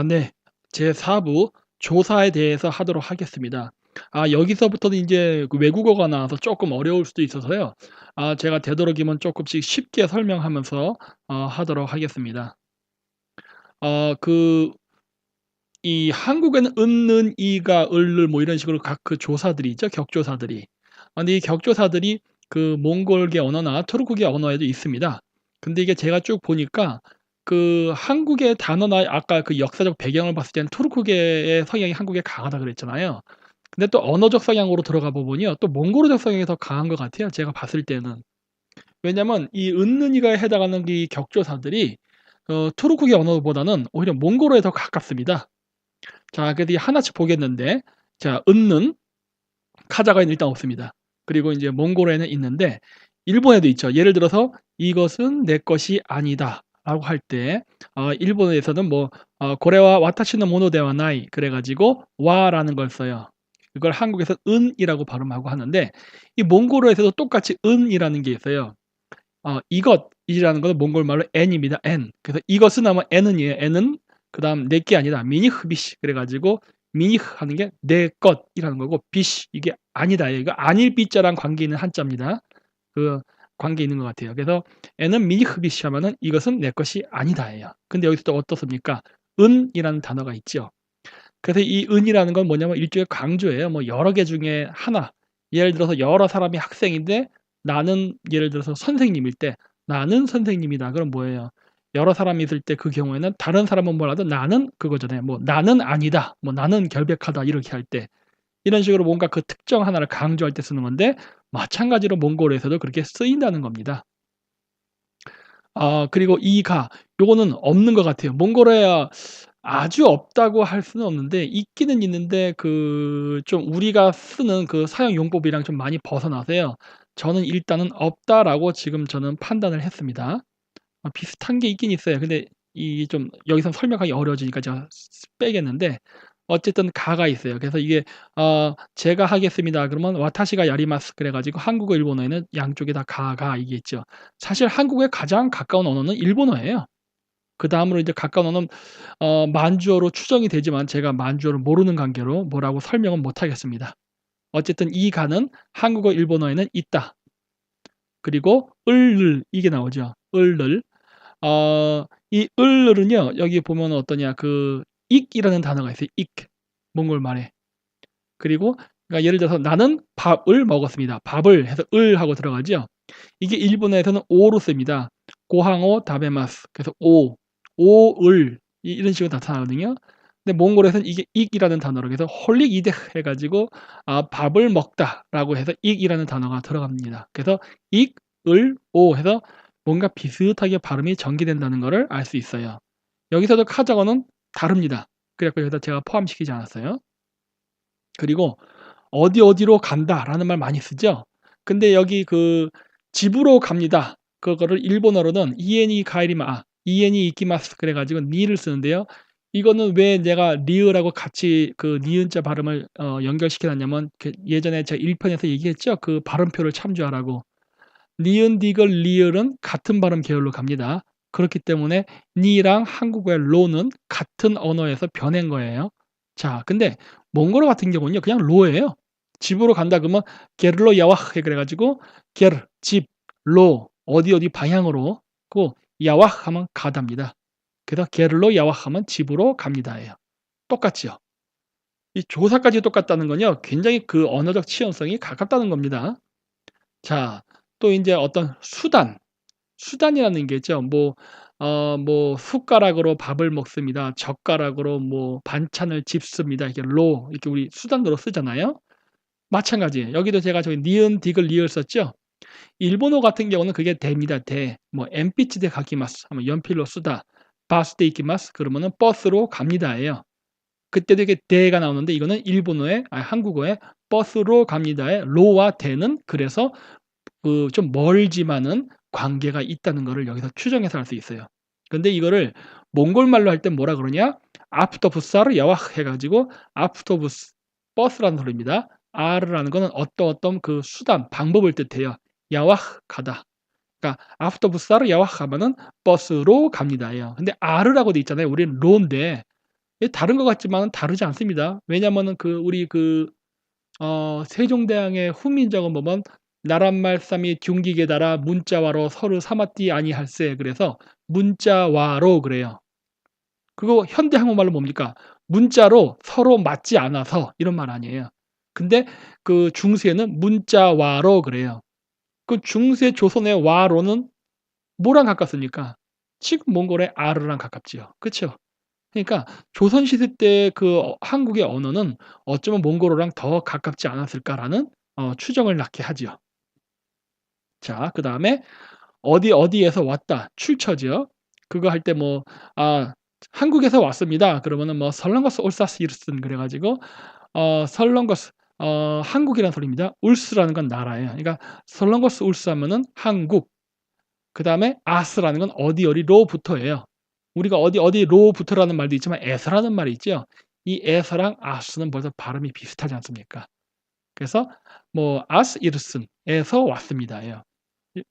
네. 제 4부 조사에 대해서 하도록 하겠습니다. 여기서부터는 인제 그 외국어가 나와서 쪼끔 어려울 수도 있어서요. 제가 되도록이면 쪼끔씩 쉽게 설명하면서 하도록 하겠습니다. 그 이 한국에는 은는, 이가, 을을 뭐 이런 식으로 각 그 조사들이 있죠, 격조사들이. 근데 이 격조사들이 그 몽골계 언어나 투르크계 언어에도 있습니다. 근데 이게 제가 쭉 보니까 그 한국의 단어나 아까 그 역사적 배경을 봤을 때는 투르크계의 성향이 한국에 강하다 그랬잖아요. 근데 또 언어적 성향으로 들어가 보면요, 또 몽골어적 성향이 더 강한 것 같아요, 제가 봤을 때는. 왜냐면 이 은는이가 해당하는 이 격조사들이 투르크계 언어보다는 오히려 몽골어에 더 가깝습니다. 자, 그래서 이 하나씩 보겠는데, 자, 은는 카자흐에는 일단 없습니다. 그리고 인제 몽골어에는 있는데 일본에도 있죠. 예를 들어서 "이것은 내 것이 아니다."라고 할 때 일본에서는 뭐 "고레와 와타시노 모노 데와 나이." 그래 가지고 와라는 걸 써요. 그걸 한국에서 은이라고 발음하고 하는데, 이 몽골어에서도 똑같이 은이라는 게 있어요. 이것이라는 것은 몽골 말로 엔입니다. 엔. 그래서 이것은 하면 엔은이에요. 엔은 그다음 내 게 아니다. 미니흐비시. 그래 가지고 미니흐 하는 게 내 것이라는 거고, 비시 이게 아니다예요. 이거 아닐 비자랑 관계 있는 한자입니다. 그 관계 있는 것 같아요. 그래서 엔은 미니흐비시 하면은 이것은 내 것이 아니다예요. 근데 여기서 또 어떻습니까? 은이라는 단어가 있죠. 그래서 이 은이라는 건 뭐냐면 일종의 강조예요. 뭐 여러 개 중에 하나. 예를 들어서 여러 사람이 학생인데 나는 예를 들어서 선생님일 때 "나는 선생님이다." 그럼 뭐예요? 여러 사람이 있을 때 그 경우에는 다른 사람은 뭐라도 나는 그거잖아요. 뭐 "나는 아니다." 뭐 "나는 결백하다." 이렇게 할 때 이런 식으로 뭔가 그 특정 하나를 강조할 때 쓰는 건데, 마찬가지로 몽골어에서도 그렇게 쓰인다는 겁니다. 그리고 이가 요거는 없는 것 같아요. 몽골어에 아주 없다고 할 수는 없는데 있기는 있는데 그 좀 우리가 쓰는 그 사용 용법이랑 좀 많이 벗어나서요. 저는 일단은 없다라고 지금 저는 판단을 했습니다. 비슷한 게 있긴 있어요. 근데 이 좀 여기서 설명하기 어려워지니까 제가 빼겠는데, 어쨌든 가가 있어요. 그래서 이게 "제가 하겠습니다." 그러면 와타시가 야리마스 그래 가지고 한국어, 일본어에는 양쪽에 다 가가 이게 있죠. 사실 한국에 가장 가까운 언어는 일본어예요. 그다음으로 이제 가까운 언어는 만주어로 추정이 되지만 제가 만주어를 모르는 관계로 뭐라고 설명은 못 하겠습니다. 어쨌든 이 가는 한국어, 일본어에는 있다. 그리고 을을 이게 나오죠. 을을. 이 을을은요, 여기 보면 어떠냐, 그 익이라는 단어가 있어요. 익. 몽골 말에. 그리고 그러니까 예를 들어서 나는 밥을 먹었습니다. 밥을 해서 을 하고 들어가죠. 이게 일본어에서는 오로 씁니다. 고항오 다베마스. 그래서 오, 오을 이런 식으로 나타나거든요. 근데 몽골에서는 이게 익이라는 단어로 해서 홀릭 이데흐 해 가지고 밥을 먹다라고 해서 익이라는 단어가 들어갑니다. 그래서 익, 을, 오 해서 뭔가 비슷하게 발음이 전개된다는 거를 알 수 있어요. 여기서도 카자흐어는 다릅니다. 그래 갖고 여기다 제가 포함시키지 않았어요. 그리고 어디로 간다."라는 말 많이 쓰죠. 근데 여기 그 집으로 갑니다. 그거를 일본어로는 이에니 가에리마 이에니 이키마스 그래 가지고 니를 쓰는데요. 이거는 왜 내가 리을하고 같이 그 니은자 발음을 연결시켜 놨냐면, 그 예전에 제가 1 편에서 얘기했죠. 그 발음표를 참조하라고. 니은, 디귿, 리을은 같은 발음 계열로 갑니다. 그렇기 때문에 니랑 한국어의 로는 같은 언어에서 변한 거예요. 자, 근데 몽골어 같은 경우는요, 그냥 로예요. 집으로 간다 그러면 게르로 야와흐 그래 가지고 게르 집, 로 어디 방향으로, 고 야와흐 하면 가다입니다. 그래서 게르로 야와흐 하면 집으로 갑니다예요. 똑같지요. 이 조사까지 똑같다는 건요, 굉장히 그 언어적 치연성이 가깝다는 겁니다. 자, 또 인제 어떤 수단이라는 게 있죠. 뭐 숟가락으로 밥을 먹습니다. 젓가락으로 뭐 반찬을 집습니다. 이렇게 이렇게 우리 수단으로 쓰잖아요. 마찬가지예요. 여기도 제가 저기 니은, 디귿, 리을 썼죠. 일본어 같은 경우는 그게 데입니다. 데. 뭐 엔피치 데 가키마스 하면 연필로 쓰다. 바스 데 이키마스 그러면은 버스로 갑니다예요. 그때도 이게 데가 나오는데 이거는 일본어의 한국어의 버스로 갑니다의 로와 데는 그래서 그 좀 멀지만은 관계가 있다는 거를 여기서 추정해서 알 수 있어요. 근데 이거를 몽골 말로 할 땐 뭐라 그러냐? 아프토부스하르 야와흐 해 가지고 아프토부스 버스라는 소리입니다. 아르라는 거는 어떤 그 수단, 방법을 뜻해요. 야와흐 가다. 그러니까 아프토부스하르 야와흐 하면은 버스로 갑니다예요. 근데 아르라고 돼 있잖아요. 우리는 로인데 예 다른 것 같지만은 다르지 않습니다. 왜냐하면은 우리 세종대왕의 훈민정음 보면 나란말싸미 균기게달아 문자와로 서로 삼았디 아니할세 그래서 문자와로 그래요. 그거 현대 한국말로 뭡니까? 문자로 서로 맞지 않아서 이런 말 아니에요. 근데 중세는 문자와로 그래요. 중세 조선의 와로는 뭐랑 가깝습니까? 지금 몽골의 아르랑 가깝지요. 그쵸? 그러니까 조선시대 때 한국의 언어는 어쩌면 몽골어랑 더 가깝지 않았을까라는 추정을 낳게 하지요. 자 그다음에 어디에서 왔다 출처죠. 그거 할 때 "한국에서 왔습니다." 그러면은 설렁거스 올사스 이르슨 그래 가지고 설렁거스 한국이라는 소리입니다. 울스라는 건 나라예요. 그러니까 설렁거스 울스 하면은 한국 그다음에 아스라는 건 어디로부터예요. 우리가 어디로부터라는 말도 있지만 에서라는 말이 있죠. 이 에서랑 아스는 벌써 발음이 비슷하지 않습니까? 그래서 아스 이르슨 에서 왔습니다예요.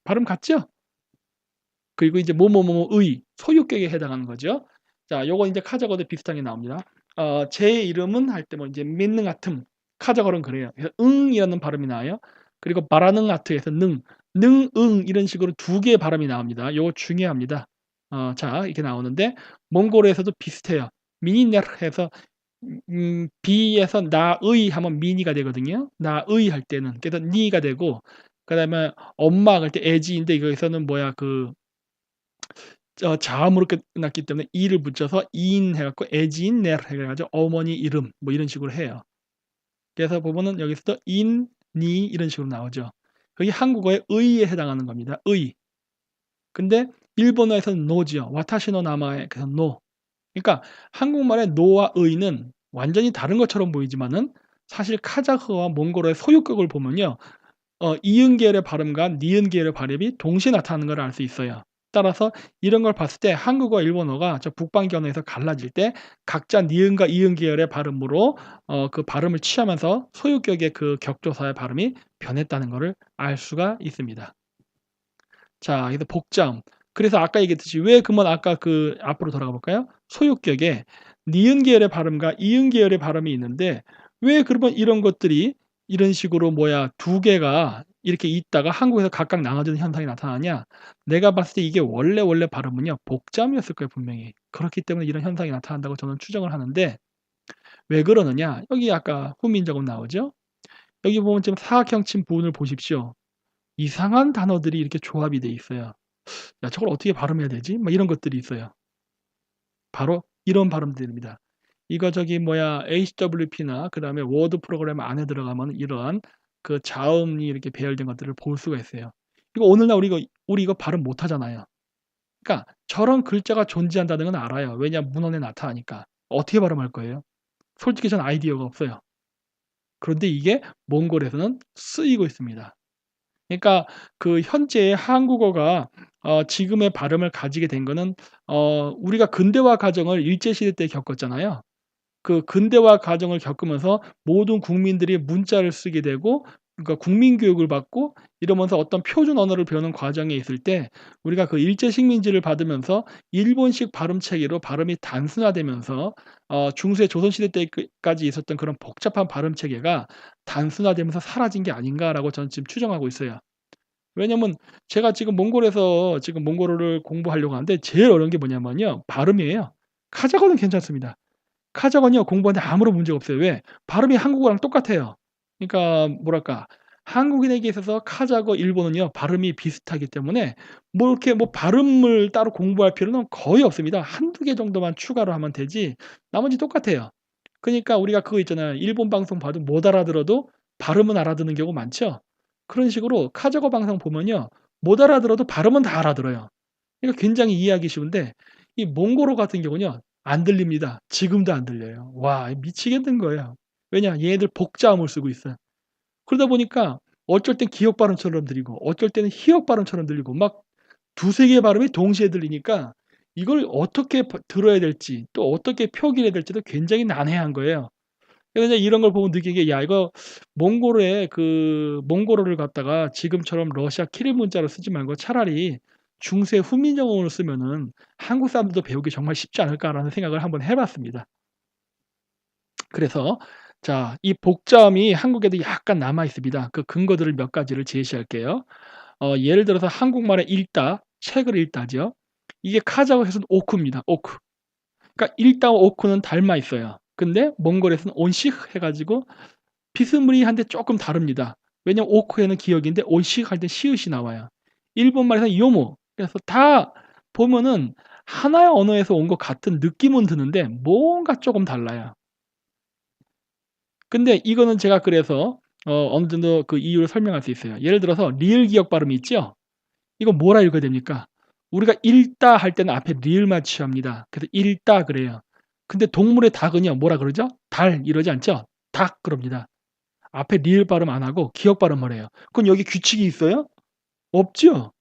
발음 같죠? 그리고 이제 뭐뭐뭐의 소유격에 해당하는 거죠. 자 요거 인제 카자고도 비슷한 게 나옵니다. 제 이름은 할 때 이제 믿는 같음 카자고는 그래요. 그래서 응이라는 발음이 나와요. 그리고 말하는 아트에서 능 이런 식으로 두 개의 발음이 나옵니다. 요거 중요합니다. 자 이렇게 나오는데 몽골어에서도 비슷해요. 미니네르 해서 비에서 나의 하면 미니가 되거든요. 나의 할 때는. 그래서 니가 되고 그다음에 엄마 할 때 에지인데 여기서는 자음으로 끝났기 때문에 이를 붙여서 이인 해 갖고 에지인네르 해 가지고 어머니 이름 이런 식으로 해요. 그래서 보면은 여기서도 인, 니 이런 식으로 나오죠. 그게 한국어의 의에 해당하는 겁니다. 의. 근데 일본어에서는 노죠. 와타시 노 나마에 그래서 노. 그러니까 한국말의 노와 의는 완전히 다른 것처럼 보이지만은 사실 카자흐어와 몽골어의 소유격을 보면요. 이응 계열의 발음과 니은 계열의 발음이 동시에 나타나는 걸 알 수 있어요. 따라서 이런 걸 봤을 때 한국어, 일본어가 북방기 언어에서 갈라질 때 각자 니은과 이응 계열의 발음으로 그 발음을 취하면서 소유격의 격조사의 발음이 변했다는 것을 알 수가 있습니다. 자 그래서 복자음. 그래서 아까 얘기했듯이 왜 그러면 아까 앞으로 돌아가 볼까요? 소유격에 니은 계열의 발음과 이응 계열의 발음이 있는데 왜 그러면 이런 것들이 이런 식으로 두 개가 이렇게 있다가 한국에서 각각 나눠지는 현상이 나타나냐? 내가 봤을 때 이게 원래 발음은요 복자음이었을 거예요 분명히. 그렇기 때문에 이런 현상이 나타난다고 저는 추정을 하는데 왜 그러느냐? 여기 아까 후민정음 나오죠? 여기 보면 지금 사각형 친 부분을 보십시오. 이상한 단어들이 이렇게 조합이 돼 있어요. '야 저걸 어떻게 발음해야 되지?' 이런 것들이 있어요. 바로 이런 발음들입니다. 이거 HWP나 그다음에 워드 프로그램 안에 들어가면 이러한 자음이 이렇게 배열된 것들을 볼 수가 있어요. 이거 오늘날 우리 이거 발음 못 하잖아요. 그러니까 저런 글자가 존재한다는 건 알아요. 왜냐 문헌에 나타나니까. 어떻게 발음할 거예요? 솔직히 저는 아이디어가 없어요. 그런데 이게 몽골에서는 쓰이고 있습니다. 그러니까 현재 한국어가 지금의 발음을 가지게 된 거는 우리가 근대화 과정을 일제 시대 때 겪었잖아요. 그 근대화 과정을 겪으면서 모든 국민들이 문자를 쓰게 되고 그러니까 국민 교육을 받고 이러면서 어떤 표준 언어를 배우는 과정에 있을 때 우리가 일제 식민지를 받으면서 일본식 발음 체계로 발음이 단순화되면서 중세 조선 시대 때까지 있었던 그런 복잡한 발음 체계가 단순화되면서 사라진 게 아닌가라고 저는 지금 추정하고 있어요. 왜냐면 제가 지금 몽골에서 지금 몽골어를 공부하려고 하는데 제일 어려운 게 뭐냐면요. 발음이에요. 카자흐어는 괜찮습니다. 카자흐어는요 공부하는데 아무런 문제가 없어요. 왜? 발음이 한국어랑 똑같아요. 그러니까 뭐랄까 한국인에게 있어서 카자흐어, 일본어는요 발음이 비슷하기 때문에 이렇게 발음을 따로 공부할 필요는 거의 없습니다. 한두 개 정도만 추가로 하면 되지 나머지 똑같아요. 그러니까 우리가 그거 있잖아요. 일본 방송 봐도 못 알아들어도 발음은 알아듣는 경우 많죠. 그런 식으로 카자흐어 방송 보면요. 못 알아들어도 발음은 다 알아들어요. 그러니까 굉장히 이해하기 쉬운데 이 몽골어 같은 경우는요. 안 들립니다. 지금도 안 들려요. 와 미치겠는 거예요. 왜냐? 얘네들 복자음을 쓰고 있어요. 그러다 보니까 어쩔 땐 기역 발음처럼 들리고 어쩔 때는 희역 발음처럼 들리고 막 두세 개의 발음이 동시에 들리니까 이걸 어떻게 들어야 될지 또 어떻게 표기해야 될지도 굉장히 난해한 거예요. 그래서 이제 이런 걸 보고 느낀 게 '야 이거 몽골어를 갖다가 지금처럼 러시아 키릴 문자로 쓰지 말고 차라리 중세 후민정음으로 쓰면은 한국 사람들도 배우기 정말 쉽지 않을까.'라는 생각을 한번 해 봤습니다. 그래서 자, 이 복자음이 한국에도 약간 남아 있습니다. 그 근거들을 몇 가지를 제시할게요. 예를 들어서 한국말의 읽다, 책을 읽다죠. 이게 카자흐에서는 오쿠입니다. 오쿠. 그러니까 읽다와 오쿠는 닮아 있어요. 근데 몽골에서는 온시흐 해 가지고 비스무리한데 조금 다릅니다. 왜냐면 오쿠에는 기억인데 온시흐 할 때 시읒이 나와요. 일본말에서는 요모. 그래서 다 보면은 하나의 언어에서 온 것 같은 느낌은 드는데 뭔가 조금 달라요. 근데 이거는 제가 그래서 어느 정도 그 이유를 설명할 수 있어요. 예를 들어서 리을 기억 발음이 있죠? 이거 뭐라 읽어야 됩니까? 우리가 읽다 할 때는 앞에 리을만 취합니다. 그래서 읽다 그래요. 근데 동물의 닭은요 뭐라 그러죠? 달 이러지 않죠? 닭 그럽니다. 앞에 리을 발음 안 하고 기억 발음을 해요. 그럼 여기 규칙이 있어요? 없죠.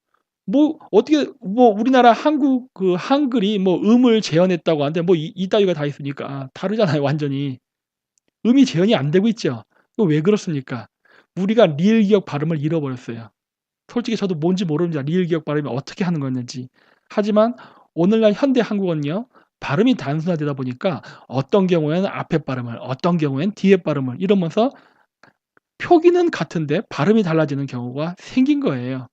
뭐 어떻게 뭐 우리나라 한국 그 한글이 뭐 음을 재현했다고 하는데 뭐 이따위가 다 있으니까 다르잖아요 완전히. 음이 재현이 안 되고 있죠. 그 왜 그렇습니까? 우리가 리을 기억 발음을 잃어버렸어요. 솔직히 저도 뭔지 모릅니다. 리을 기억 발음이 어떻게 하는 거였는지. 하지만 오늘날 현대 한국어는요. 발음이 단순화되다 보니까 어떤 경우에는 앞에 발음을 어떤 경우에는 뒤에 발음을 이러면서 표기는 같은데 발음이 달라지는 경우가 생긴 거예요.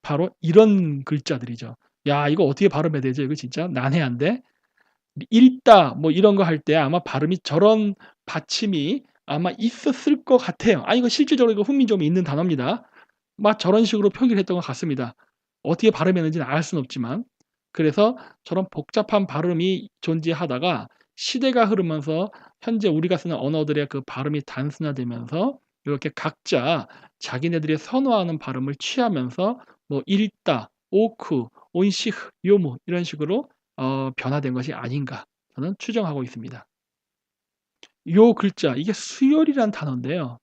바로 이런 글자들이죠. 야 이거 어떻게 발음해야 되죠? 이거 진짜 난해한데. 읽다 뭐 이런 거 할 때 아마 발음이 저런 받침이 아마 있었을 것 같아요. 이거 실질적으로 이거 흥미 좀 있는 단어입니다. 막 저런 식으로 표기를 했던 것 같습니다. 어떻게 발음했는지는 알 수는 없지만. 그래서 저런 복잡한 발음이 존재하다가 시대가 흐르면서 현재 우리가 쓰는 언어들의 그 발음이 단순화되면서 이렇게 각자 자기네들이 선호하는 발음을 취하면서 뭐 읽다, 오크, 온시흐, 요무 이런 식으로 변화된 것이 아닌가 저는 추정하고 있습니다. 요 글자 이게 수열이란 단어인데요.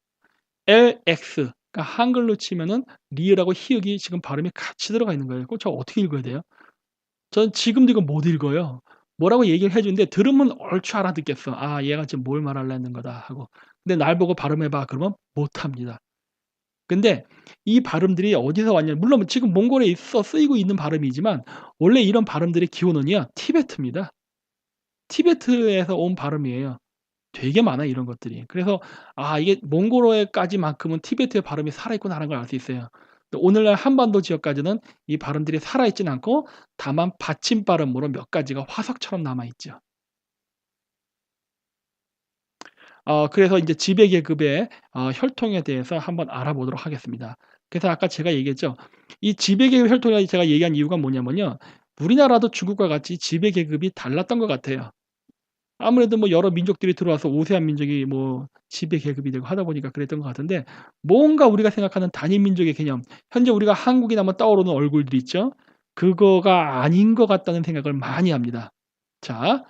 LX 그러니까 한글로 치면은 리을하고 히읗이 지금 발음이 같이 들어가 있는 거예요. 그럼 저 어떻게 읽어야 돼요? 저는 지금도 이거 못 읽어요. 뭐라고 얘기를 해 주는데 들으면 얼추 알아듣겠어. '아 얘가 지금 뭘 말하려는 거다.' 하고. 근데 날 보고 발음해 봐 그러면 못 합니다. 근데 이 발음들이 어디서 왔냐 물론 지금 몽골에 있어 쓰이고 있는 발음이지만 원래 이런 발음들의 기원은요 티베트입니다. 티베트에서 온 발음이에요. 되게 많아요 이런 것들이. 그래서 이게 몽골어까지만큼은 티베트의 발음이 살아있구나라는 걸 알 수 있어요. 근데 오늘날 한반도 지역까지는 이 발음들이 살아있진 않고 다만 받침 발음으로 몇 가지가 화석처럼 남아 있죠. 그래서 인제 지배 계급의 혈통에 대해서 한번 알아보도록 하겠습니다. 그래서 아까 제가 얘기했죠. 이 지배 계급 혈통이라고 제가 얘기한 이유가 뭐냐면요. 우리나라도 중국과 같이 지배 계급이 달랐던 것 같아요. 아무래도 뭐 여러 민족들이 들어와서 우세한 민족이 뭐 지배 계급이 되고 하다 보니까 그랬던 것 같은데 뭔가 우리가 생각하는 단일 민족의 개념 현재 우리가 한국이나 뭐 떠오르는 얼굴들 있죠. 그거가 아닌 것 같다는 생각을 많이 합니다. 자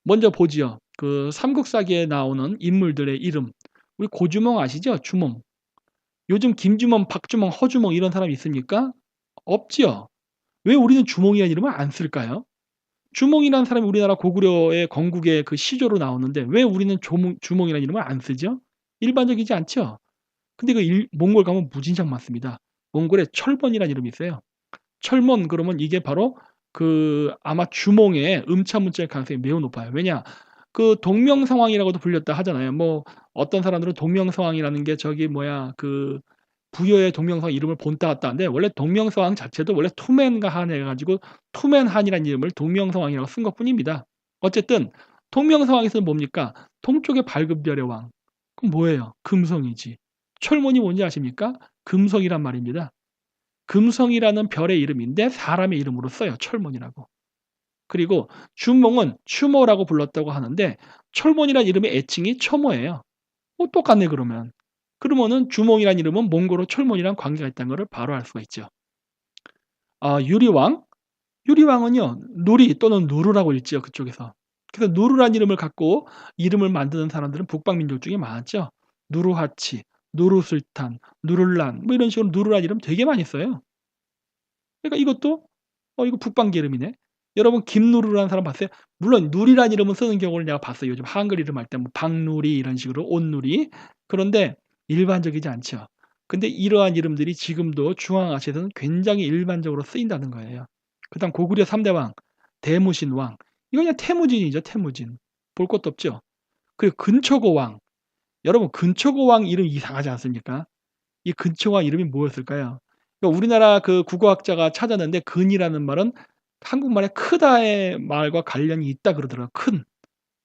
먼저 보지요. 그 삼국사기에 나오는 인물들의 이름. 우리 고주몽 아시죠? 주몽. 요즘 김주몽, 박주몽, 허주몽 이런 사람 있습니까? 없지요. 왜 우리는 주몽이라는 이름을 안 쓸까요? 주몽이라는 사람이 우리나라 고구려의 건국의 그 시조로 나오는데 왜 우리는 조몽 주몽이라는 이름을 안 쓰죠? 일반적이지 않죠? 근데 그 몽골 가면 무진장 많습니다. 몽골에 철번이라는 이름이 있어요. 철몬 그러면 이게 바로 그 아마 주몽의 음차 문자일 가능성이 매우 높아요. 왜냐? 그 동명성왕이라고도 불렸다 하잖아요. 뭐 어떤 사람들은 동명성왕이라는 게 저기 뭐야 그 부여의 동명성 이름을 본따 갔다 하는데 원래 동명성왕 자체도 원래 투맨과 한 해 가지고 투맨한이라는 이름을 동명성왕이라고 쓴 것뿐입니다. 어쨌든 동명성왕에서는 뭡니까? 동쪽의 밝은 별의 왕. 그럼 뭐예요? 금성이지. 철문이 뭔지 아십니까? 금성이란 말입니다. 금성이라는 별의 이름인데 사람의 이름으로 써요. 철문이라고. 그리고 주몽은 추모라고 불렀다고 하는데 철몬이라는 이름의 애칭이 첨호예요. 똑같네 그러면. 그러면은 주몽이라는 이름은 몽골어 철몬이랑 관계가 있다는 것을 바로 알 수가 있죠. 유리왕. 유리왕은요. 누리 또는 누르라고 읽지요 그쪽에서. 그래서 누르라는 이름을 갖고 이름을 만드는 사람들은 북방 민족 중에 많았죠. 누르하치, 누르술탄, 누를란 뭐 이런 식으로 누르라는 이름 되게 많이 써요. 그러니까 이것도 이거 북방계 이름이네. 여러분 김누르라는 사람 봤어요? 물론 누리라는 이름을 쓰는 경우를 내가 봤어요. 요즘 한글 이름 할 때 뭐 박누리 이런 식으로 온누리. 그런데 일반적이지 않죠. 근데 이러한 이름들이 지금도 중앙아시아에서는 굉장히 일반적으로 쓰인다는 거예요. 그다음 고구려 3대 왕, 대무신 왕. 이거 그냥 태무진이죠, 태무진. 볼 것도 없죠. 그리고 근초고왕. 여러분 근초고왕 이름 이상하지 않습니까? 이 근초고왕 이름이 뭐였을까요? 그러니까 우리나라 그 국어학자가 찾아냈는데 근이라는 말은 한국말에 크다의 말과 관련이 있다 그러더라고요. 큰.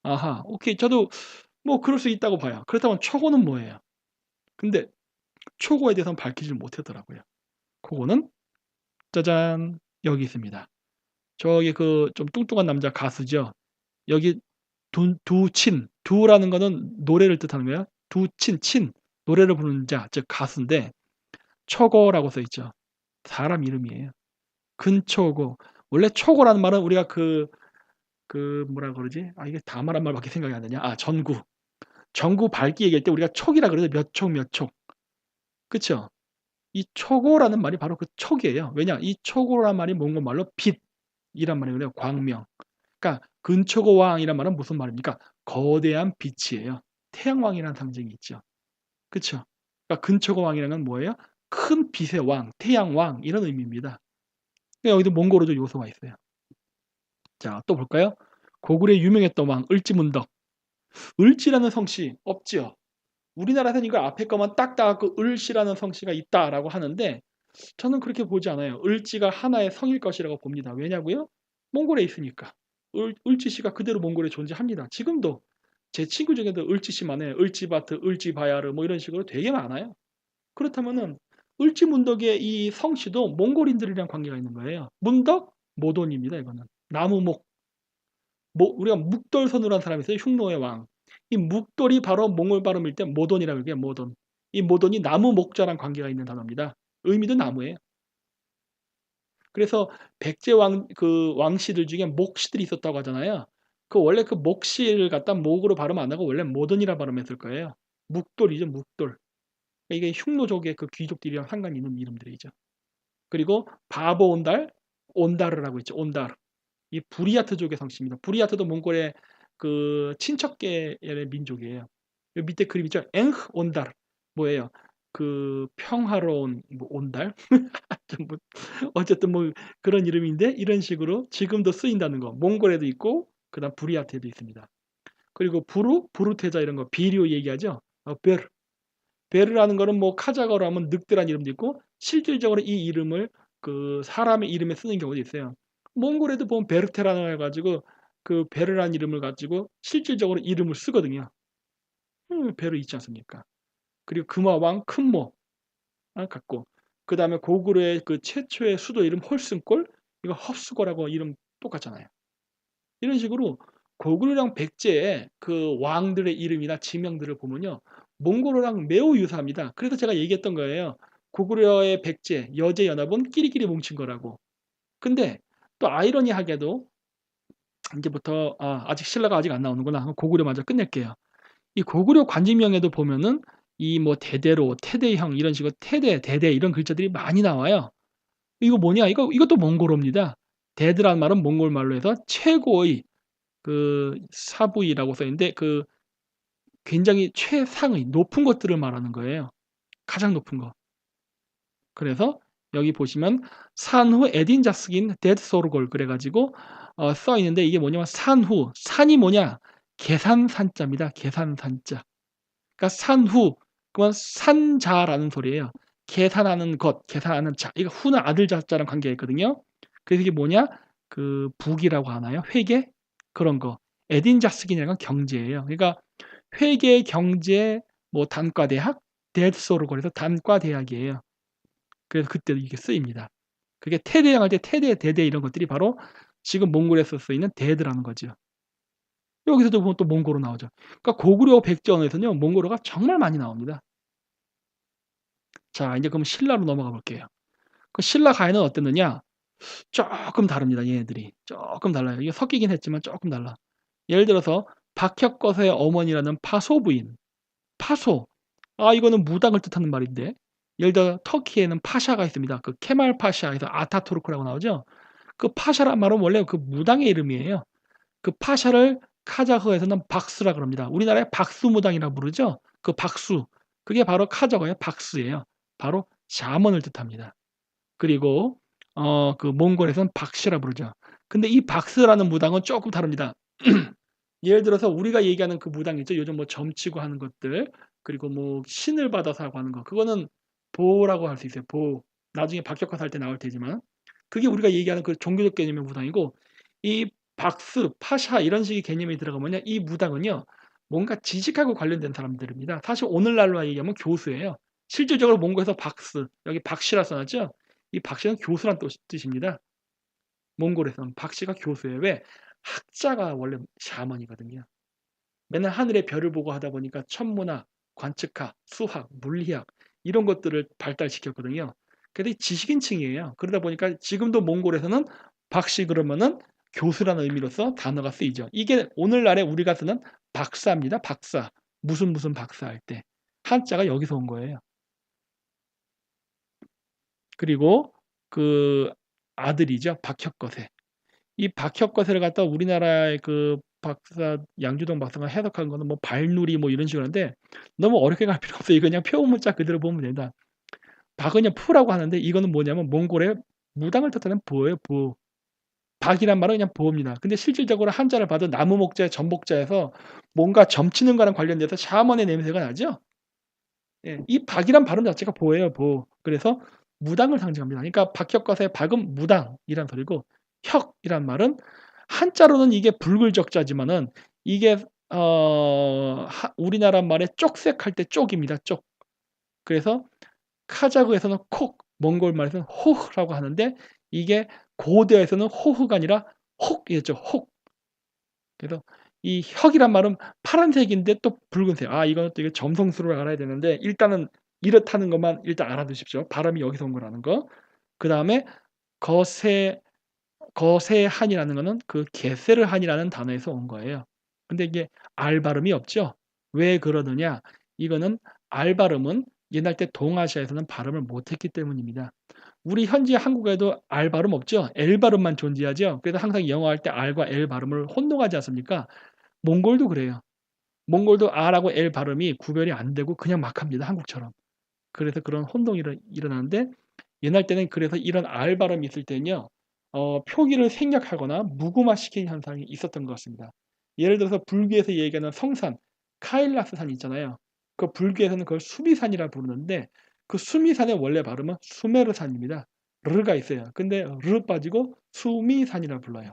아하. 오케이. 저도 뭐 그럴 수 있다고 봐요. 그렇다면 초고는 뭐예요? 근데 초고에 대해서는 밝히질 못하더라고요. 그거는 짜잔 여기 있습니다. 저기 그 좀 뚱뚱한 남자 가수죠. 여기 두친 두라는 거는 노래를 뜻하는 거예요. 두친 친 노래를 부르는 자 즉 가수인데 초고라고 써 있죠. 사람 이름이에요. 근초고. 원래 초고라는 말은 우리가 뭐라 그러지? 아 이게 다말한 말밖에 생각이 안 나냐. 아 전구. 전구 밝기 얘기할 때 우리가 촉이라 그러죠. 몇 촉 몇 촉. 그쵸? 이 초고라는 말이 바로 그 촉이에요. 왜냐? 이 초고라는 말이 몽골 말로 빛이란 말이거든요. 광명. 그러니까 근초고왕이란 말은 무슨 말입니까? 거대한 빛이에요. 태양왕이라는 상징이 있죠. 그쵸? 그러니까 근초고왕이라는 건 뭐예요? 큰 빛의 왕, 태양왕 이런 의미입니다. 그러니까 여기도 몽골어조 요소가 있어요. 자, 또 볼까요? 고구려에 유명했던 왕 을지문덕. 을지라는 성씨 없지요. 우리나라에서는 이걸 앞에 것만 딱 따갖고 을씨라는 성씨가 있다라고 하는데 저는 그렇게 보지 않아요. 을지가 하나의 성일 것이라고 봅니다. 왜냐고요? 몽골에 있으니까. 을지씨가 그대로 몽골에 존재합니다. 지금도 제 친구 중에도 을지씨만 해. 을지바트, 을지바야르 뭐 이런 식으로 되게 많아요. 그렇다면은 을지문덕의 이 성씨도 몽골인들이랑 관계가 있는 거예요. 문덕? 모돈입니다. 이거는. 나무목. 우리가 묵돌선우라는 사람이 있어요. 흉노의 왕. 이 묵돌이 바로 몽골 발음일 때 모돈이라고 해요. 모돈. 이 모돈이 나무 목자랑 관계가 있는 단어입니다. 의미도 나무예요. 그래서 백제 왕씨들 중에 목씨들이 있었다고 하잖아요. 그 원래 그 목씨를 갖다 목으로 발음 안 하고 원래 모던이라 발음했을 거예요. 묵돌이죠, 묵돌. 그러니까 이게 흉노족의 그 귀족들이랑 상관이 있는 이름들이죠. 그리고 바보 온달, 온다르라고 있죠. 온다르. 이 부리아트족의 성씨입니다. 부리아트도 몽골의 그 친척계의 민족이에요. 여기 밑에 그림 있죠? 엥흐 온달. 뭐예요? 그 평화로운 뭐 온달? 뭐 어쨌든 뭐 그런 이름인데 이런 식으로 지금도 쓰인다는 거. 몽골에도 있고 그다음 부리아트에도 있습니다. 그리고 부르테자 이런 거 비료 얘기하죠. 베르. 베르라는 거는 뭐 카자흐로 하면 늑대라는 이름도 있고 실질적으로 이 이름을 그 사람의 이름에 쓰는 경우도 있어요. 몽골에도 보면 베르테라고 해가지고 그 베르라는 이름을 가지고 실질적으로 이름을 쓰거든요. 베르 있지 않습니까? 그리고 금화왕 큰모 갖고 그 다음에 고구려의 그 최초의 수도 이름 홀승골 이거 헙수고라고 이름 똑같잖아요. 이런 식으로 고구려랑 백제의 그 왕들의 이름이나 지명들을 보면요. 몽골어랑 매우 유사합니다. 그래서 제가 얘기했던 거예요. 고구려의 백제, 여제 연합은 끼리끼리 뭉친 거라고. 근데 또 아이러니하게도 이제부터 아직 신라가 아직 안 나오는구나. 고구려 먼저 끝낼게요. 이 고구려 관직명에도 보면은 이 뭐 대대로, 태대형 이런 식으로 태대, 대대 이런 글자들이 많이 나와요. 이거 뭐냐? 이것도 몽골어입니다. 대드라는 말은 몽골 말로 해서 최고의 그 사부이라고 써 있는데 그 굉장히 최상의 높은 것들을 말하는 거예요. 가장 높은 거. 그래서 여기 보시면 산후 에딘자스긴 데드소르골 그래가지고 써 있는데 이게 뭐냐면 산후 산이 뭐냐 계산산자입니다. 계산산자. 그러니까 산후 그건 산자라는 소리예요. 계산하는 것, 계산하는 자. 이거 후는 아들 자자랑 관계가 있거든요. 그래서 이게 뭐냐 그 북이라고 하나요? 회계 그런 거. 에딘자스긴이라는 건 경제예요. 그러니까 회계, 경제, 뭐 단과대학, 대소로 그래서 단과대학이에요. 그래서 그때도 이게 쓰입니다. 그게 태대형 할 때 태대, 대대 이런 것들이 바로 지금 몽골에서 쓰이는 대드라는 거죠. 여기서도 보면 또 몽골어 나오죠. 그러니까 고구려 백제언에서는요, 몽골어가 정말 많이 나옵니다. 자, 이제 그럼 신라로 넘어가 볼게요. 그 신라 가야는 어땠느냐? 조금 다릅니다. 얘네들이 조금 달라요. 이게 섞이긴 했지만 조금 달라. 예를 들어서 박혁거서의 어머니라는 파소 부인, 파소. 이거는 무당을 뜻하는 말인데 예를 들어 터키에는 파샤가 있습니다. 그 케말 파샤에서 아타투르크라고 나오죠. 그 파샤란 말은 원래 그 무당의 이름이에요. 그 파샤를 카자흐에서는 박수라 그럽니다. 우리나라에 박수무당이라고 부르죠. 그 박수. 그게 바로 카자흐의 박수예요. 바로 샤먼을 뜻합니다. 그리고 그 몽골에서는 박시라 부르죠. 근데 이 박스라는 무당은 조금 다릅니다. 예를 들어서 우리가 얘기하는 그 무당 있죠. 요즘 뭐 점치고 하는 것들, 그리고 뭐 신을 받아서 하고 하는 거, 그거는 보라고 할 수 있어요. 보. 나중에 박혁화사 할 때 나올 테지만 그게 우리가 얘기하는 그 종교적 개념의 무당이고, 이 박스, 파샤 이런 식의 개념이 들어가면 뭐냐, 이 무당은요 뭔가 지식하고 관련된 사람들입니다. 사실 오늘날로 얘기하면 교수예요. 실질적으로 몽골에서 박스, 여기 박씨라 써놨죠. 이 박씨는 교수란 뜻입니다. 몽골에서는 박씨가 교수예요. 왜? 학자가 원래 샤먼이거든요. 맨날 하늘의 별을 보고 하다 보니까 천문학, 관측학, 수학, 물리학 이런 것들을 발달시켰거든요. 근데 지식인층이에요. 그러다 보니까 지금도 몽골에서는 박씨 그러면은 교수라는 의미로서 단어가 쓰이죠. 이게 오늘날에 우리가 쓰는 박사입니다. 박사. 무슨 무슨 박사 할 때. 한자가 여기서 온 거예요. 그리고 그 아들이죠. 박혁거세. 이 박혁거세를 갖다 우리나라의 그 박사 양주동 박사가 해석한 거는 뭐 발누리 뭐 이런 식으로 하는데 너무 어렵게 갈 필요 없어요. 이거 그냥 표문자 그대로 보면 된다. 박은 그냥 푸라고 하는데 이거는 뭐냐면 몽골의 무당을 뜻하는 보예요. 보. 박이란 말은 그냥 보입니다. 근데 실질적으로 한자를 봐도 나무 목자, 전복자에서 뭔가 점치는 거랑 관련돼서 샤먼의 냄새가 나죠. 예, 이 박이란 발음 자체가 보예요. 보. 그래서 무당을 상징합니다. 그러니까 박혁거세의 박은 무당이란 소리고, 혁이란 말은 한자로는 이게 붉을적자지만은 이게 우리나라 말에 쪽색할 때 쪽입니다. 쪽. 그래서 카자흐에서는 콕, 몽골 말에서는 호흐라고 하는데 이게 고대에서는 호흐가 아니라 혹이었죠. 혹. 그래서 이 혁이란 말은 파란색인데 또 붉은색. 아, 이거는 또 이게 점성술을 알아야 되는데 일단은 이렇다는 것만 일단 알아두십시오. 발음이 여기서 온 거라는 거. 그다음에 거세 거세한이라는 거는 그 게세르한이라는 단어에서 온 거예요. 근데 이게 알 발음이 없죠. 왜 그러느냐? 이거는 알 발음은 옛날 때 동아시아에서는 발음을 못했기 때문입니다. 우리 현지 한국에도 알 발음 없죠. 엘 발음만 존재하죠. 그래서 항상 영어할 때 알과 엘 발음을 혼동하지 않습니까? 몽골도 그래요. 몽골도 R하고 L 발음이 구별이 안 되고 그냥 막 합니다. 한국처럼. 그래서 그런 혼동이 일어나는데 옛날 때는 그래서 이런 R 발음이 있을 때는요. 표기를 생략하거나 무구화시키는 현상이 있었던 것 같습니다. 예를 들어서 불교에서 얘기하는 성산, 카일라스 산 있잖아요. 그 불교에서는 그걸 수미산이라 부르는데 그 수미산의 원래 발음은 수메르산입니다. 르가 있어요. 근데 르 빠지고 수미산이라 불러요.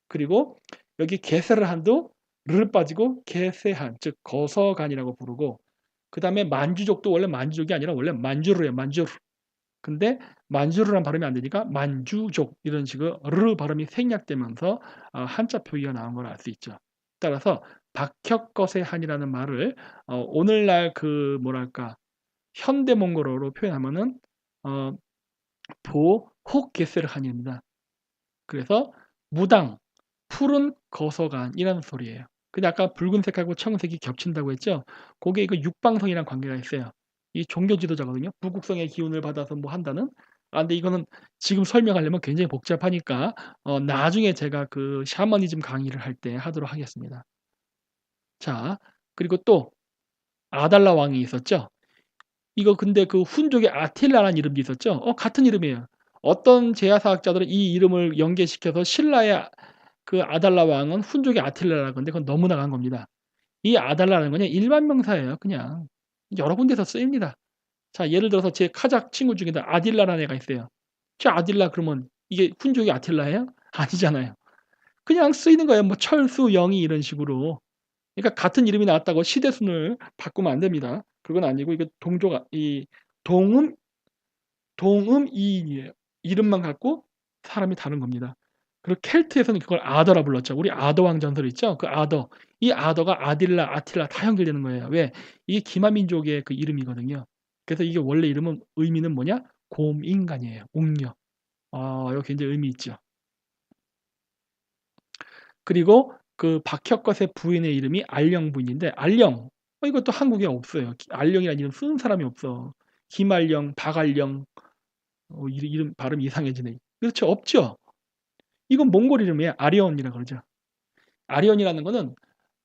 그리고 여기 게세르한도 르 빠지고 게세한, 즉 거서간이라고 부르고, 그 다음에 만주족도 원래 만주족이 아니라 원래 만주르예요. 만주르. 근데 만주르란 발음이 안 되니까 만주족 이런 식으로 르 발음이 생략되면서 한자 표기가 나온 걸 알 수 있죠. 따라서 박혁거세 한이라는 말을 오늘날 그 뭐랄까 현대 몽골어로 표현하면은 어, 보혹게세르 한입니다. 그래서 무당, 푸른 거서관이라는 소리예요. 근데 아까 붉은색하고 청색이 겹친다고 했죠? 그게 그 육방성이랑 관계가 있어요. 이 종교 지도자거든요. 북극성의 기운을 받아서 뭐 한다는. 근데 이거는 지금 설명하려면 굉장히 복잡하니까 나중에 제가 그 샤머니즘 강의를 할 때 하도록 하겠습니다. 자, 그리고 또 아달라 왕이 있었죠. 이거 근데 그 훈족의 아틸라라는 이름도 있었죠. 같은 이름이에요. 어떤 제야사학자들은 이 이름을 연계시켜서 신라의 그 아달라 왕은 훈족의 아틸라라 근데 그건 너무 나간 겁니다. 이 아달라는 그냥 일반 명사예요. 그냥 여러 군데서 쓰입니다. 자, 예를 들어서 제 카작 친구 중에도 아딜라라는 애가 있어요. 저 아딜라 그러면 이게 훈족의 아틸라예요? 아니잖아요. 그냥 쓰이는 거예요. 뭐 철수, 영희 이런 식으로. 그러니까 같은 이름이 나왔다고 시대순을 바꾸면 안 됩니다. 그건 아니고 이거 동조가 이 동음 이인이에요. 이름만 갖고 사람이 다른 겁니다. 그리고 켈트에서는 그걸 아더라 불렀죠. 우리 아더 왕 전설 있죠? 그 아더. 이 아더가 아딜라, 아틸라 다 연결되는 거예요. 왜? 이게 기마민족의 그 이름이거든요. 그래서 이게 원래 이름은 의미는 뭐냐? 곰인간이에요. 옥녀. 이거 굉장히 의미 있죠. 그리고 그 박혁것의 부인의 이름이 알령 부인인데 알령. 이것도 한국에 없어요. 알령이라는 이름 쓰는 사람이 없어. 김알령, 박알령. 이름 발음 이상해지네. 그렇죠. 없죠. 이건 몽골 이름이에요. 아리언이라 그러죠. 아리언이라는 거는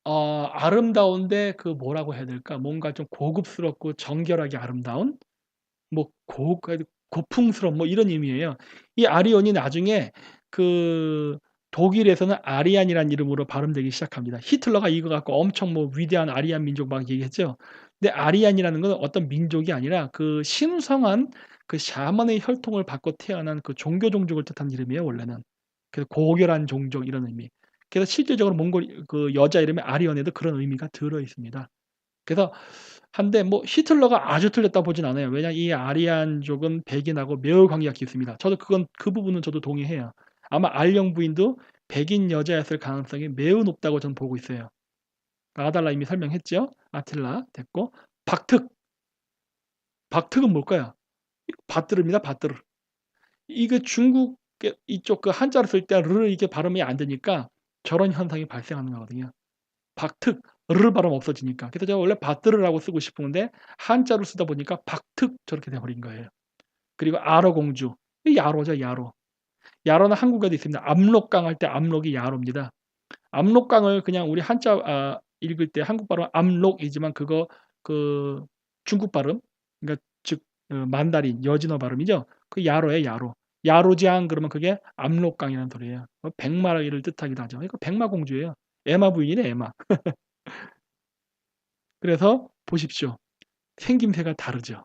아름다운데 그 뭐라고 해야 될까? 뭔가 좀 고급스럽고 정결하게 아름다운 뭐 고풍스러운 뭐 이런 의미예요. 이 아리언이 나중에 그 독일에서는 아리안이라는 이름으로 발음되기 시작합니다. 히틀러가 이거 갖고 엄청 뭐 위대한 아리안 민족 막 얘기했죠. 근데 아리안이라는 건 어떤 민족이 아니라 그 신성한 그 샤먼의 혈통을 받고 태어난 그 종교 종족을 뜻하는 이름이에요, 원래는. 그래서 고결한 종족 이런 의미. 그래서 실질적으로 몽골 그 여자 이름의 아리언에도 그런 의미가 들어 있습니다. 그래서 한데 뭐 히틀러가 아주 틀렸다 보진 않아요. 왜냐 이 아리안족은 백인하고 매우 관계가 깊습니다. 저도 그 부분은 저도 동의해요. 아마 알령 부인도 백인 여자였을 가능성이 매우 높다고 저는 보고 있어요. 아달라 이미 설명했죠. 아틸라 됐고 박특. 박특은 뭘까요? 바뜨르입니다. 바뜨르. 이게 중국 이쪽 그 한자를 쓸 때 르 이게 발음이 안 되니까 저런 현상이 발생하는 거거든요. 박특 르 발음 없어지니까. 그래서 제가 원래 바뜨르라고 쓰고 싶은데 한자로 쓰다 보니까 박특 저렇게 돼 버린 거예요. 그리고 아로 공주. 이 야로죠, 야로. 야로는 한국에도 있습니다. 압록강 할 때 압록이 야로입니다. 압록강을 그냥 우리 한자 읽을 때 한국 발음 압록이지만 그거 그 중국 발음 그러니까 즉 만다린 여진어 발음이죠. 그 야로예요, 야로. 야로지앙 그러면 그게 압록강이라는 소리예요. 백마를 뜻하기도 하죠. 이거 백마공주예요. 에마 부인이네, 에마. 그래서 보십시오. 생김새가 다르죠.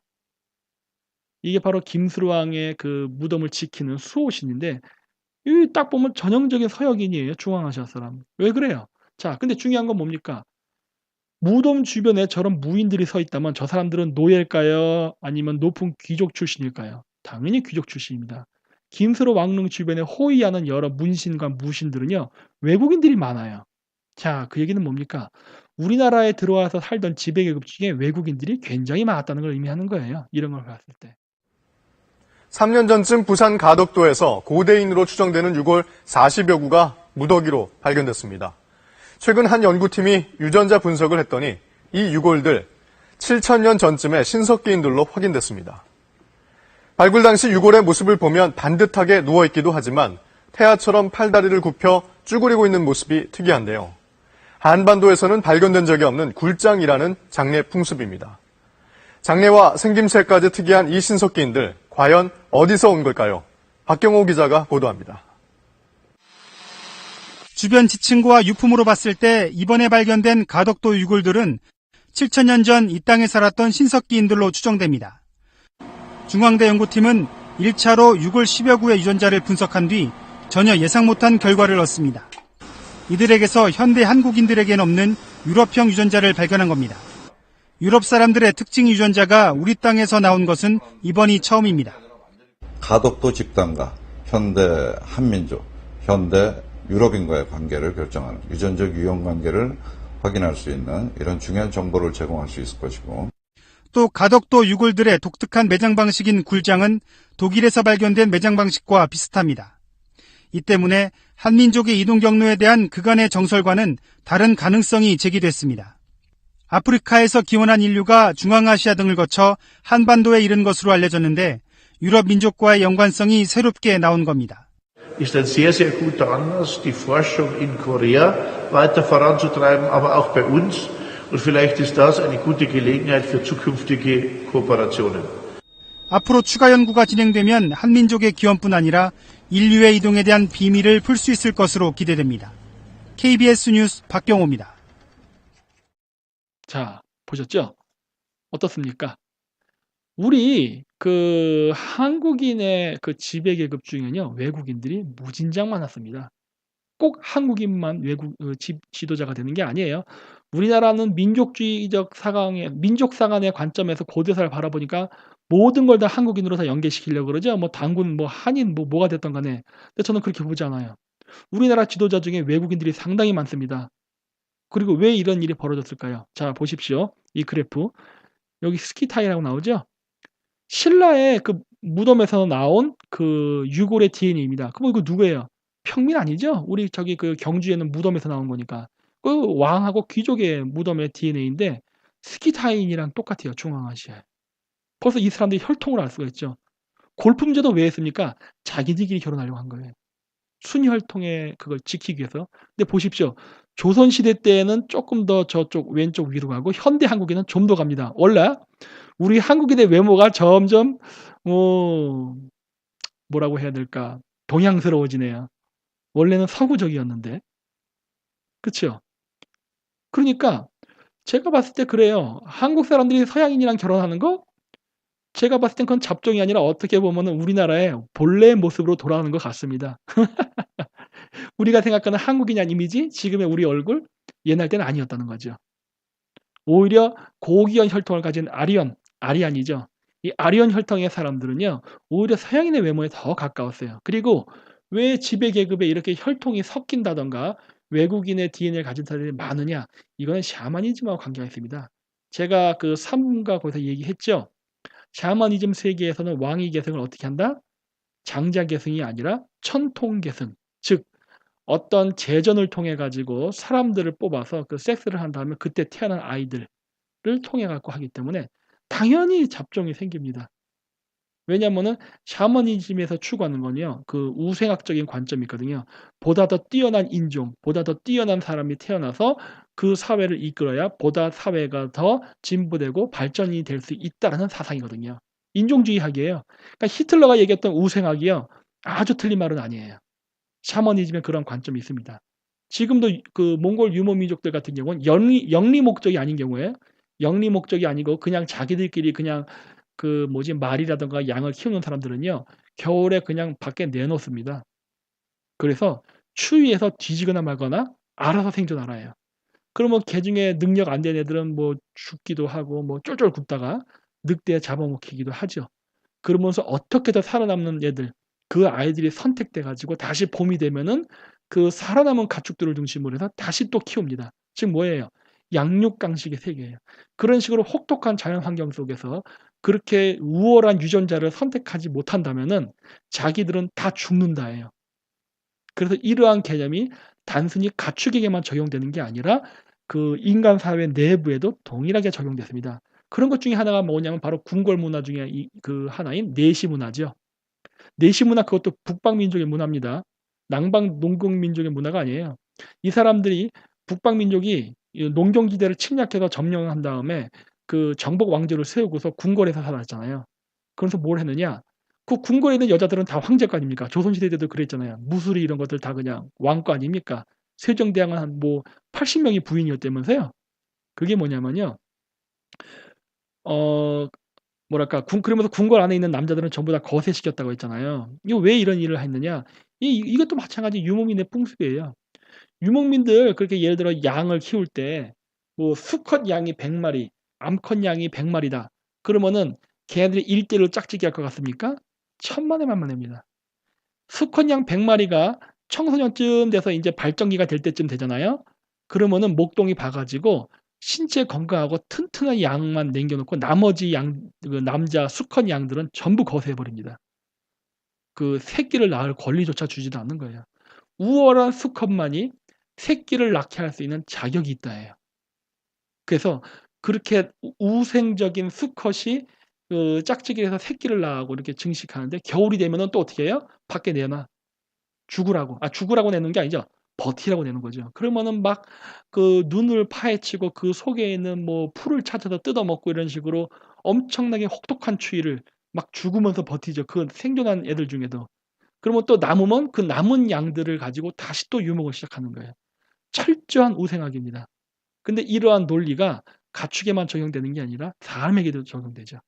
이게 바로 김수로왕의 그 무덤을 지키는 수호신인데 이 딱 보면 전형적인 서역인이에요. 중앙아시아 사람. 왜 그래요? 자, 근데 중요한 건 뭡니까? 무덤 주변에 저런 무인들이 서 있다면 저 사람들은 노예일까요? 아니면 높은 귀족 출신일까요? 당연히 귀족 출신입니다. 김수로 왕릉 주변에 호위하는 여러 문신과 무신들은요, 외국인들이 많아요. 자, 그 얘기는 뭡니까? 우리나라에 들어와서 살던 지배계급 중에 외국인들이 굉장히 많았다는 걸 의미하는 거예요. 이런 걸 봤을 때. 3년 전쯤 부산 가덕도에서 고대인으로 추정되는 유골 40여 구가 무더기로 발견됐습니다. 최근 한 연구팀이 유전자 분석을 했더니 이 유골들 7,000년 전쯤의 신석기인들로 확인됐습니다. 발굴 당시 유골의 모습을 보면 반듯하게 누워있기도 하지만 태아처럼 팔다리를 굽혀 쭈그리고 있는 모습이 특이한데요. 한반도에서는 발견된 적이 없는 굴장이라는 장례 풍습입니다. 장례와 생김새까지 특이한 이 신석기인들, 과연 어디서 온 걸까요? 박경호 기자가 보도합니다. 주변 지층과 유품으로 봤을 때 이번에 발견된 가덕도 유골들은 7,000년 전 이 땅에 살았던 신석기인들로 추정됩니다. 중앙대 연구팀은 1차로 유골 10여 구의 유전자를 분석한 뒤 전혀 예상 못한 결과를 얻습니다. 이들에게서 현대 한국인들에겐 없는 유럽형 유전자를 발견한 겁니다. 유럽 사람들의 특징 유전자가 우리 땅에서 나온 것은 이번이 처음입니다. 가덕도 집단과 현대 한민족, 현대 유럽인과의 관계를 결정하는 유전적 유형 관계를 확인할 수 있는 이런 중요한 정보를 제공할 수 있을 것이고, 또 가덕도 유골들의 독특한 매장 방식인 굴장은 독일에서 발견된 매장 방식과 비슷합니다. 이 때문에 한민족의 이동 경로에 대한 그간의 정설과는 다른 가능성이 제기됐습니다. 아프리카에서 기원한 인류가 중앙아시아 등을 거쳐 한반도에 이른 것으로 알려졌는데 유럽 민족과의 연관성이 새롭게 나온 겁니다. ist ein sehr, sehr guter Anlass, die Forschung in Korea weiter voranzutreiben, aber auch bei uns. Und vielleicht ist das eine gute Gelegenheit für zukünftige Kooperationen. 앞으로 추가 연구가 진행되면 한민족의 기원뿐 아니라 인류의 이동에 대한 비밀을 풀 수 있을 것으로 기대됩니다. KBS 뉴스 박경호입니다. 자, 보셨죠? 어떻습니까? 우리 그 한국인의 그 지배계급 중에는요, 외국인들이 무진장 많았습니다. 꼭 한국인만 지도자가 되는 게 아니에요. 우리나라는 민족주의적 민족 상한의 관점에서 고대사를 바라보니까 모든 걸 다 한국인으로 다 연계시키려고 그러죠. 뭐 단군, 뭐 한인, 뭐가 됐던 간에. 근데 저는 그렇게 보지 않아요. 우리나라 지도자 중에 외국인들이 상당히 많습니다. 그리고 왜 이런 일이 벌어졌을까요? 자, 보십시오. 이 그래프. 여기 스키타이라고 나오죠? 신라의 그 무덤에서 나온 그 유골의 DNA입니다. 그럼 이거 누구예요? 평민 아니죠? 우리 저기 그 경주에는 무덤에서 나온 거니까. 그 왕하고 귀족의 무덤의 DNA인데 스키타인이랑 똑같아요. 중앙아시아에. 벌써 이 사람들이 혈통을 알 수가 있죠. 골품제도 왜 했습니까? 자기들끼리 결혼하려고 한 거예요. 순혈통의 그걸 지키기 위해서. 근데 보십시오. 조선시대 때에는 조금 더 저쪽 왼쪽 위로 가고 현대 한국에는 좀 더 갑니다. 원래 우리 한국인의 외모가 점점 뭐라고 해야 될까? 동양스러워지네요. 원래는 서구적이었는데. 그쵸? 그러니까 제가 봤을 때 그래요. 한국 사람들이 서양인이랑 결혼하는 거 제가 봤을 땐 그건 잡종이 아니라 어떻게 보면은 우리나라의 본래의 모습으로 돌아오는 것 같습니다. 우리가 생각하는 한국인이란 이미지, 지금의 우리 얼굴, 옛날 때는 아니었다는 거죠. 오히려 고귀한 혈통을 가진 아리안이죠. 이 아리안 혈통의 사람들은요, 오히려 서양인의 외모에 더 가까웠어요. 그리고 왜 지배 계급에 이렇게 혈통이 섞인다든가 외국인의 DNA를 가진 사람들이 많으냐? 이거는 샤머니즘하고 관계가 있습니다. 제가 그 산문가 거기서 얘기했죠. 샤머니즘 세계에서는 왕위 계승을 어떻게 한다? 장자 계승이 아니라 천통 계승. 즉 어떤 제전을 통해 가지고 사람들을 뽑아서 그 섹스를 한 다음에 그때 태어난 아이들을 통해 갖고 하기 때문에 당연히 잡종이 생깁니다. 왜냐면은 샤머니즘에서 추구하는 건요. 그 우생학적인 관점이 있거든요. 보다 더 뛰어난 인종, 보다 더 뛰어난 사람이 태어나서 그 사회를 이끌어야 보다 사회가 더 진보되고 발전이 될 수 있다라는 사상이거든요. 인종주의학이에요. 그러니까 히틀러가 얘기했던 우생학이요. 아주 틀린 말은 아니에요. 샤머니즘에 그런 관점이 있습니다. 지금도 그 몽골 유목 민족들 같은 경우는 영리 목적이 아닌 경우에 영리 목적이 아니고 그냥 자기들끼리 그냥 그 뭐지 말이라든가 양을 키우는 사람들은요. 겨울에 그냥 밖에 내놓습니다. 그래서 추위에서 뒤지거나 말거나 알아서 생존하라 해요. 그러면 개중에 능력 안 되는 애들은 뭐 죽기도 하고 뭐 쫄쫄 굶다가 늑대에 잡아먹히기도 하죠. 그러면서 어떻게든 살아남는 애들, 그 아이들이 선택돼 가지고 다시 봄이 되면은 그 살아남은 가축들을 중심으로 해서 다시 또 키웁니다. 즉 뭐예요? 양육강식의 세계예요. 그런 식으로 혹독한 자연 환경 속에서 그렇게 우월한 유전자를 선택하지 못한다면은 자기들은 다 죽는다예요. 그래서 이러한 개념이 단순히 가축에게만 적용되는 게 아니라 그 인간 사회 내부에도 동일하게 적용됐습니다. 그런 것 중에 하나가 뭐냐면 바로 궁궐 문화 중에 그 하나인 내시 문화죠. 내시 문화 그것도 북방 민족의 문화입니다. 남방 농경 민족의 문화가 아니에요. 이 사람들이 북방 민족이 이 농경지대를 침략해서 점령한 다음에 그 정복 왕조를 세우고서 궁궐에서 살았잖아요. 그래서 뭘 했느냐? 그 궁궐에 있는 여자들은 다 황제가 아닙니까? 조선시대 때도 그랬잖아요. 무술이 이런 것들 다 그냥 왕과 아닙니까? 세종대왕은 한 뭐 80명이 부인이었다면서요. 그게 뭐냐면요. 어 뭐랄까 그러면서 궁궐 안에 있는 남자들은 전부 다 거세시켰다고 했잖아요. 이거 왜 이런 일을 했느냐? 이것도 마찬가지 유목민의 풍습이에요. 유목민들 그렇게 예를 들어 양을 키울 때 뭐 수컷 양이 100 마리, 암컷 양이 100 마리다. 그러면은 걔네들이 1 대 1로 짝짓기 할 것 같습니까? 천만에 만만합니다. 수컷 양 100 마리가 청소년쯤 돼서 인제 발정기가 될 때쯤 되잖아요. 그러면은 목동이 봐 가지고 신체 건강하고 튼튼한 양만 남겨 놓고 나머지 그 남자 수컷 양들은 전부 거세해 버립니다. 그 새끼를 낳을 권리조차 주지도 않는 거예요. 우월한 수컷만이 새끼를 낳게 할 수 있는 자격이 있다예요. 그래서 그렇게 우생적인 수컷이 그 짝짓기를 해서 새끼를 낳고 이렇게 증식하는데 겨울이 되면은 또 어떻게 해요? 밖에 내놔. 죽으라고. 죽으라고 내는 게 아니죠. 버티라고 내는 거죠. 그러면은 막 그 눈을 파헤치고 그 속에 있는 뭐 풀을 찾아서 뜯어먹고 이런 식으로 엄청나게 혹독한 추위를 막 죽으면서 버티죠. 그 생존한 애들 중에도. 그러면 또 남으면 그 남은 양들을 가지고 다시 또 유목을 시작하는 거예요. 철저한 우생학입니다. 근데 이러한 논리가 가축에만 적용되는 게 아니라 사람에게도 적용되죠.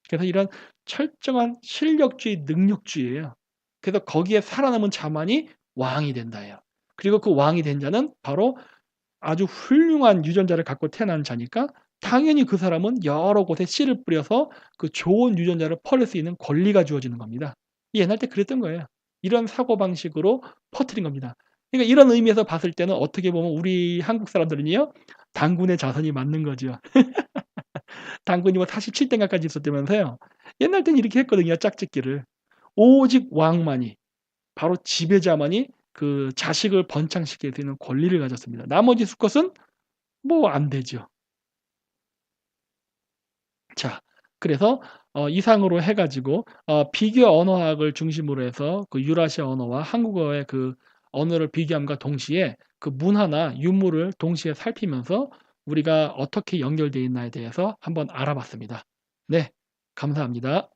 그래서 이런 철저한 실력주의, 능력주의예요. 그래서 거기에 살아남은 자만이 왕이 된다예요. 그리고 그 왕이 된 자는 바로 아주 훌륭한 유전자를 갖고 태어난 자니까 당연히 그 사람은 여러 곳에 씨를 뿌려서 그 좋은 유전자를 퍼낼 수 있는 권리가 주어지는 겁니다. 옛날 때 그랬던 거예요. 이런 사고방식으로 퍼뜨린 겁니다. 그러니까 이런 의미에서 봤을 때는 어떻게 보면 우리 한국 사람들은요. 단군의 자손이 맞는 거죠. 단군이 뭐 47 대인가까지 있었다면서요. 옛날 땐 이렇게 했거든요, 짝짓기를. 오직 왕만이 바로 지배자만이 그 자식을 번창시킬 수 있는 권리를 가졌습니다. 나머지 수컷은 뭐 안 되죠. 자, 그래서 이상으로 해 가지고 비교 언어학을 중심으로 해서 그 유라시아 언어와 한국어의 그 언어를 비교함과 동시에 그 문화나 유물을 동시에 살피면서 우리가 어떻게 연결되어 있나에 대해서 한번 알아봤습니다. 네, 감사합니다.